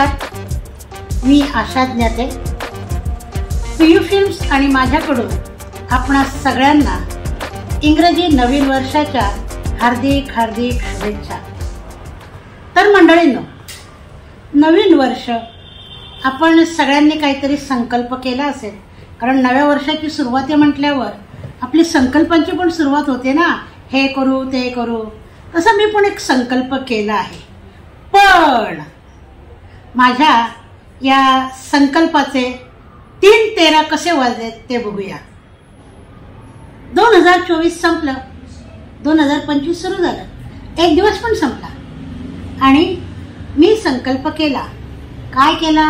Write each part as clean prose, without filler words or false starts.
नमस्कार, मी आशा ज्ञाते. PU films आणि माझ्याकडून आपणा सगळ्यांना इंग्रजी नवीन वर्षाच्या हार्दिक हार्दिक शुभेच्छा. तर मंडळींनो, नवीन वर्ष आपण सगळ्यांनी काहीतरी संकल्प केला असेल, कारण नव्या वर्षाची सुरुवात आहे म्हटल्यावर आपली संकल्पांची पण सुरुवात होते ना. हे करू ते करू, तसं मी पण एक संकल्प केला आहे. पण माझ्या या संकल्पाचे 3-13 कसे वाजलेत ते बघूया. 2024 संपलं, 2025 सुरू झालं, एक दिवस पण संपला आणि मी संकल्प केला. काय केला?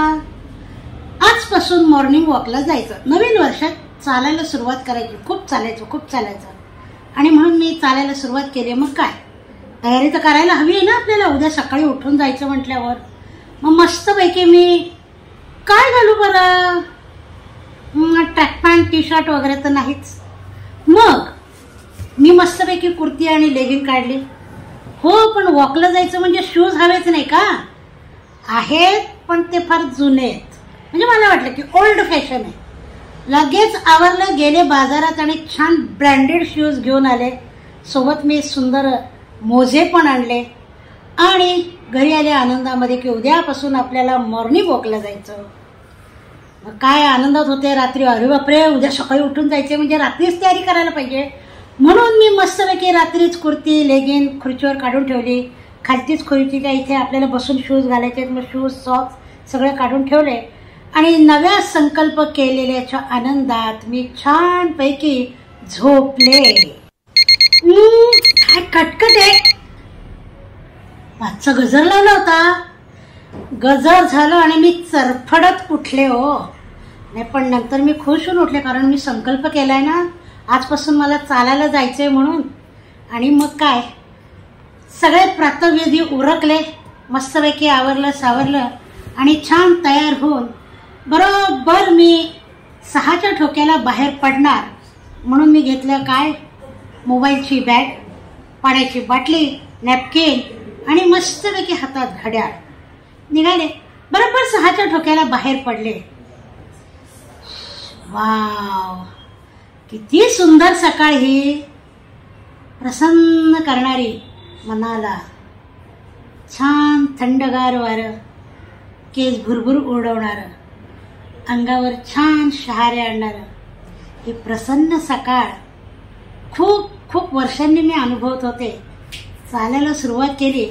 आजपासून मॉर्निंग वॉकला जायचं. नवीन वर्षात चालायला सुरुवात करायची. खूप चालायचं आणि म्हणून मी चालायला सुरुवात केली. मग काय, तयारी तर करायला हवी आहे ना आपल्याला. उद्या सकाळी उठून जायचं म्हटल्यावर मग मस्तपैकी मी काय घालू बरं? ट्रॅक पॅन्ट टी शर्ट वगैरे तर नाहीच. मग मी मस्तपैकी कुर्ती आणि लेगिंग काढली. हो, पण वॉकला जायचं म्हणजे शूज हवेच नाही का? आहेत, पण ते फार जुने आहेत. म्हणजे मला वाटलं की ओल्ड फॅशन आहे. लगेच आवरलं, गेले बाजारात आणि छान ब्रँडेड शूज घेऊन आले. सोबत मी सुंदर मोजे पण आणले आणि घरी आले आनंदामध्ये की उद्यापासून आपल्याला मॉर्निंग वॉकला जायचं. मग काय आनंदात होते रात्री. अरे बापरे, उद्या सकाळी उठून जायचे म्हणजे रात्रीच तयारी करायला पाहिजे. म्हणून मी मस्तपैकी रात्रीच कुर्ती लेगिन खुर्चीवर काढून ठेवली. खालतीच खुर्चीच्या इथे आपल्याला बसून शूज घालायचे. मग शूज सॉक्स सगळे काढून ठेवले आणि नव्या संकल्प केलेल्याच्या आनंदात मी छानपैकी झोपले. काय कटकट आहे. 5चा गजर लावला होता. गजर झालं आणि मी चरफडत उठले. हो नाही, पण नंतर मी खुश होऊन उठले, कारण मी संकल्प केलाय ना आजपासून मला चालायला जायचंय म्हणून. आणि मग काय, सगळे प्रातःविधी उरकले, मस्तपैकी आवरलं सावरलं आणि छान तयार होऊन बरोबर मी 6च्या ठोक्याला बाहेर पडणार म्हणून मी घेतलं काय, मोबाईलची बॅग, पाण्याची बाटली, नॅपकिन आणि मस्तपैकी हातात घड्याळ. निघाले. बरोबर 6च्या ठोक्याला बाहेर पडले. वाव, किती सुंदर सकाळ ही. प्रसन्न करणारी, मनाला छान थंडगार वारं, केस भुरभुर उडवणारं, अंगावर छान शहारे आणणारं ही प्रसन्न सकाळ खूप खूप वर्षांनी मी अनुभवत होते. चालायला सुरुवात केली.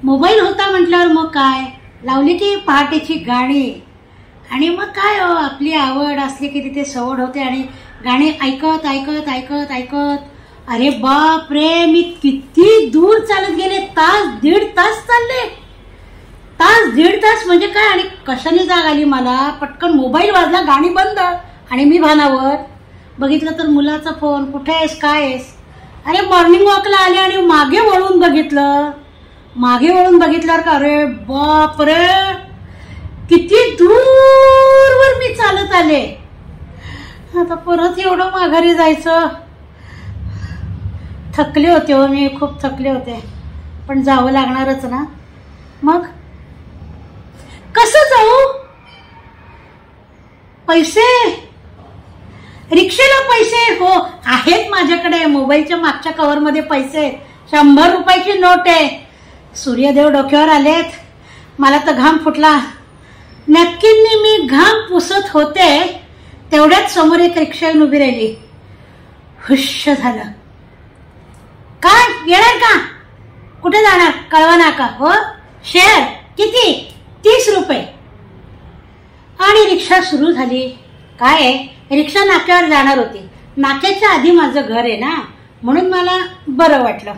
मोबाईल होता म्हटल्यावर मग काय, लावली की पहाटेची गाणी. आणि मग काय हो, आपली आवड असली की तिथे सवड होते आणि गाणी ऐकत ऐकत ऐकत ऐकत अरे बाप रे, मी किती दूर चालत गेले. दीड तास चालले. दीड तास म्हणजे काय. आणि कशाने जाग आली मला, पटकन मोबाईल वाजला, गाणी बंद आणि मी भानावर. बघितलं तर मुलाचा फोन, कुठे आहेस काय आहेस. अरे मॉर्निंग वॉकला आले आणि मागे वळून बघितलं. मागे वळून बघितल्यावर का, अरे बाप रे, किती दूरवर मी चालत आले. आता परत एवढं माघारी जायचं. थकले होते हो मी, खूप थकले होते, पण जावं लागणारच ना. मग कसं जाऊ? पैसे, रिक्षेला पैसे हो आहेत माझ्याकडे. मोबाईलच्या मागच्या कव्हरमध्ये पैसे, 100 रुपयाची नोट आहे. सूर्यदेव डोक्यावर आलेत. मला तर घाम फुटला. नक्कीने मी घाम पुसत होते तेवढ्याच समोर एक रिक्षा येऊन उभी राहिली. हुश्य झालं. काय येणार का? कुठे जाणार? कळवा नाका. हो, शेअर किती? 30 रुपये. आणि रिक्षा सुरू झाली. काय, रिक्षा नाक्यावर जाणार होती. नाक्याच्या आधी माझं घर आहे ना, म्हणून मला बरं वाटलं.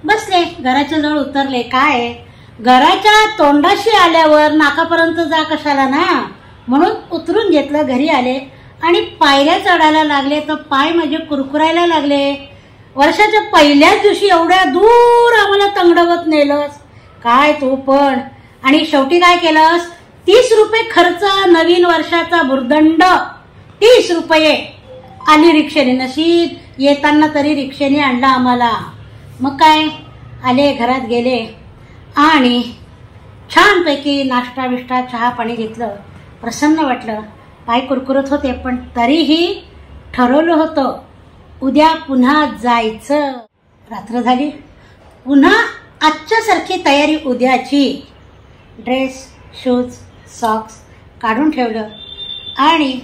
बसले, घराच्या जवळ उतरले. काय, घराच्या तोंडाशी आल्यावर नाकापर्यंत जा कशाला ना, म्हणून उतरून घेतलं. घरी आले आणि पायऱ्या चढायला लागले तर पाय माझे कुरकुरायला लागले. वर्षाच्या पहिल्याच दिवशी एवढ्या दूर आम्हाला तंगडवत नेलंस काय तू पण. आणि शेवटी काय केलंस, 30 रुपये खर्च, नवीन वर्षाचा भुर्दंड 30 रुपये. आली रिक्षेने. नशीब येताना तरी रिक्षेने आणला आम्हाला. मग काय, आले, घरात गेले आणि छानपैकी नाश्ता बिष्टा चहा पाणी घेतलं, प्रसन्न वाटलं, पाय कुरकुरत होते, पण तरीही ठरवलं होतं उद्या पुन्हा जायचं. रात्र झाली, पुन्हा आजच्यासारखी तयारी उद्याची. ड्रेस, शूज, सॉक्स काढून ठेवलं आणि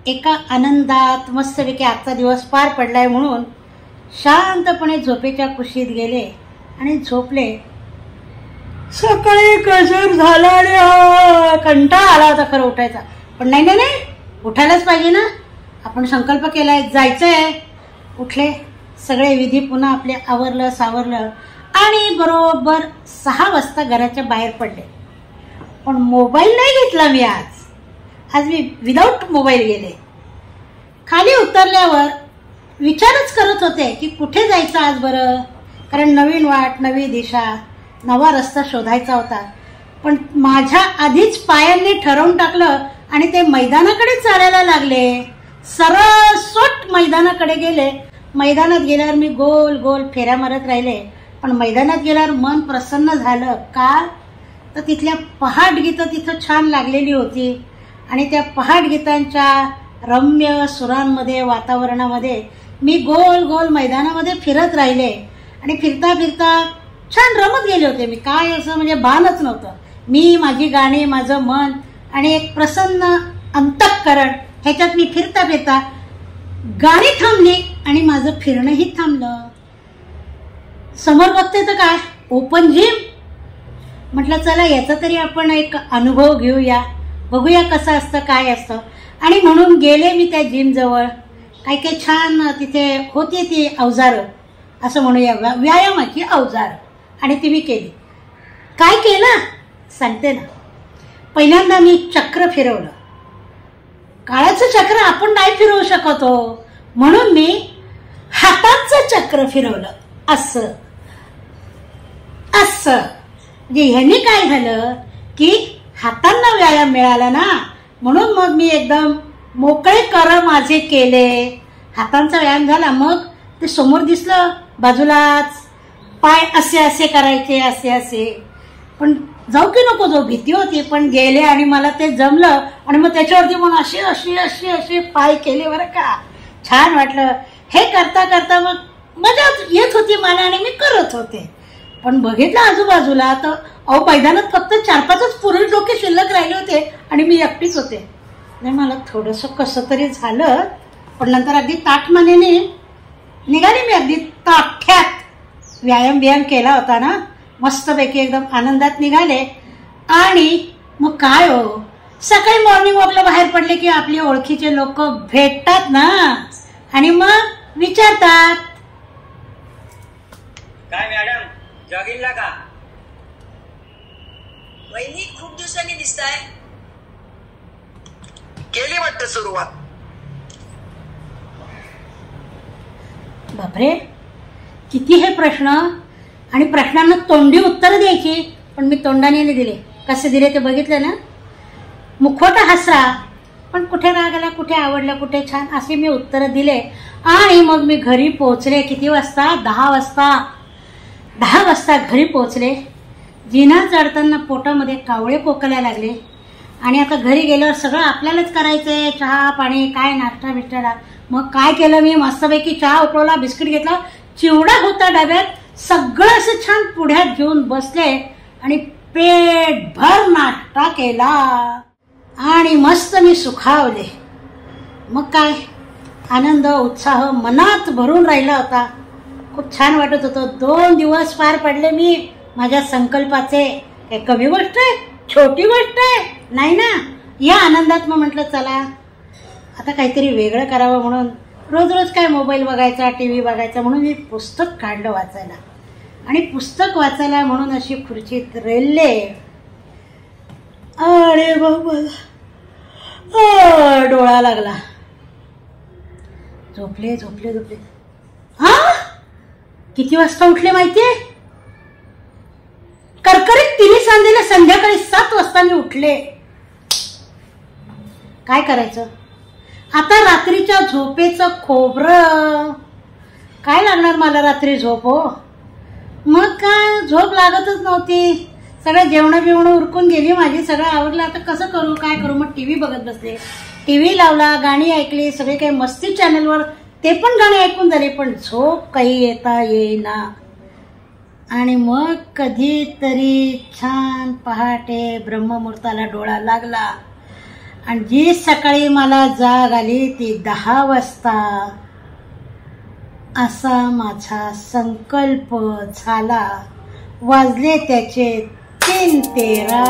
एका आनंदात मस्तपैकी आजचा दिवस पार पडलाय म्हणून शांतपणे झोपेच्या कुशीत गेले आणि झोपले. सकाळी गजर झाला आणि कंटाळा आला होता खरं उठायचा, पण नाही नाही नाही उठायलाच पाहिजे ना, आपण संकल्प केलाय जायचंय. उठले, सगळे विधी पुन्हा आपले आवरलं सावरलं आणि बरोबर 6 वाजता घराच्या बाहेर पडले. पण मोबाईल नाही घेतला मी आज मी विदाऊट मोबाईल गेले. खाली उतरल्यावर विचारच करत होते की कुठे जायचं आज बरं, कारण नवीन वाट, नवी दिशा, नवा रस्ता शोधायचा होता. पण माझ्या आधीच पायांनी ठरवून टाकलं आणि ते मैदानाकडे चालायला लागले. सरसोट मैदानाकडे गेले. मैदानात गेल्यावर मी गोल गोल फेऱ्या मारत राहिले, पण मैदानात गेल्यावर मन प्रसन्न झालं. का तर तिथल्या पहाट गीतं तिथं छान लागलेली होती आणि त्या पहाट गीतांच्या रम्य सुरांमध्ये, वातावरणामध्ये मी गोल गोल मैदानामध्ये फिरत राहिले आणि फिरता फिरता छान रमत गेले होते. मी काय असं म्हणजे भानच नव्हतं. मी, माझी गाणी, माझं मन आणि एक प्रसन्न अंतःकरण ह्याच्यात मी फिरता फिरता गाडी थांबली आणि माझं फिरणंही थांबलं. समोर बघते तर काय ओपन जिम. म्हटलं चला याचा तरी आपण एक अनुभव घेऊया, बघूया कसं असतं काय असतं. आणि म्हणून गेले मी त्या जिम जवळ. काही काही छान तिथे होती ती अवजारं, असं म्हणूया व्यायामाची अवजारं, आणि ती मी केली. काय केलं सांगते ना. पहिल्यांदा मी चक्र फिरवलं. काळाचं चक्र आपण नाही फिरवू शकतो म्हणून मी हाताचं चक्र फिरवलं. असं असं म्हणजे ह्यानी काय झालं की हातांना व्यायाम मिळाला ना, म्हणून मग मी एकदम मोकळे कर माझे केले. हातांचा व्यायाम झाला, मग ते समोर दिसलं बाजूलाच. पाय असे असे करायचे, असे असे. पण जाऊ की नको जाऊ भीती होती, पण गेले आणि मला ते जमलं. आणि मग त्याच्यावरती मग असे असे असे असे पाय केले बरं का, छान वाटलं. हे करता करता मग मजा येत होती मला आणि मी करत होते. पण बघितलं आजूबाजूला तर मैदानात फक्त 4-5च पुरुष डोके शिल्लक राहिले होते आणि मी एकटीच होते. नाही मला थोडंसं कसं तरी झालं, पण नंतर अगदी ताठमानेने निघाले मी. अगदी ताठ्यात व्यायाम केला होता ना, मस्तपैकी एकदम आनंदात निघाले. आणि मग काय हो, सकाळी मॉर्निंग वॉकला बाहेर पडले की आपले ओळखीचे लोक भेटतात ना आणि मग विचारतात, काय मॅडम जॉगिंगला का? वहिनी खूप दिवसांनी दिसताय. केली वाटतं सुरुवात. बापरे किती हे प्रश्न, आणि प्रश्नांना तोंडी उत्तर द्यायची. पण मी तोंडाने नाही दिले. कसे दिले ते बघितलं ना. मुखवटा हसरा, पण कुठे राग आला, कुठे आवडलं, कुठे छान, असे मी उत्तर दिले. आणि मग मी घरी पोहोचले. किती वाजता? 10 वाजता. 10 वाजता घरी पोहोचले. जिना चढताना पोटामध्ये कावळे कोकल्या लागले. आणि आता घरी गेल्यावर सगळं आपल्यालाच करायचंय, चहा पाणी काय नाश्ता बिष्टाला. मग काय केलं मी, मस्तपैकी चहा उकळवला, बिस्किट घेतला, चिवडा होता डब्यात, सगळं असं छान पुढ्यात घेऊन बसले आणि पेटभर नाश्ता केला आणि मस्त मी सुखावले. मग काय आनंद उत्साह मनात भरून राहिला होता. खूप छान वाटत होतं. 2 दिवस पार पडले मी माझ्या संकल्पाचे. काय कमी गोष्ट आहे, छोटी गोष्ट आहे नाही ना. या आनंदात मग म्हटलं चला आता काहीतरी वेगळं करावं म्हणून. रोज रोज काय मोबाईल बघायचा, टीव्ही बघायचा, म्हणून मी पुस्तक काढलं वाचायला. आणि पुस्तक वाचायला म्हणून अशी खुर्चीत रेलले. अरे बाबा डोळा लागला. झोपले झोपले झोपले. हा किती वाजता उठले माहितीये? करकरीत 3 सांजेला संध्याकाळी 7 वाजता मी उठले. काय करायचं आता? रात्रीच्या झोपेचं खोबरं काय लागणार मला रात्री झोप हो. मग काय झोप लागतच नव्हती. सगळं जेवण उरकून गेली माझी, सगळं आवरलं. आता कसं करू काय करू, मग टीव्ही बघत बसले. टीव्ही लावला, गाणी ऐकली, सगळे काही मस्ती चॅनलवर ते पण गाणी ऐकून झाले, पण झोप काही येता येईना. आणि मग कधीतरी छान पहाटे ब्रह्ममुहूर्ताला डोळा लागला आणि जी सकाळी मला जाग आली ती 10 वाजता. असा माझा संकल्प झाला. वाजले त्याचे 3:13.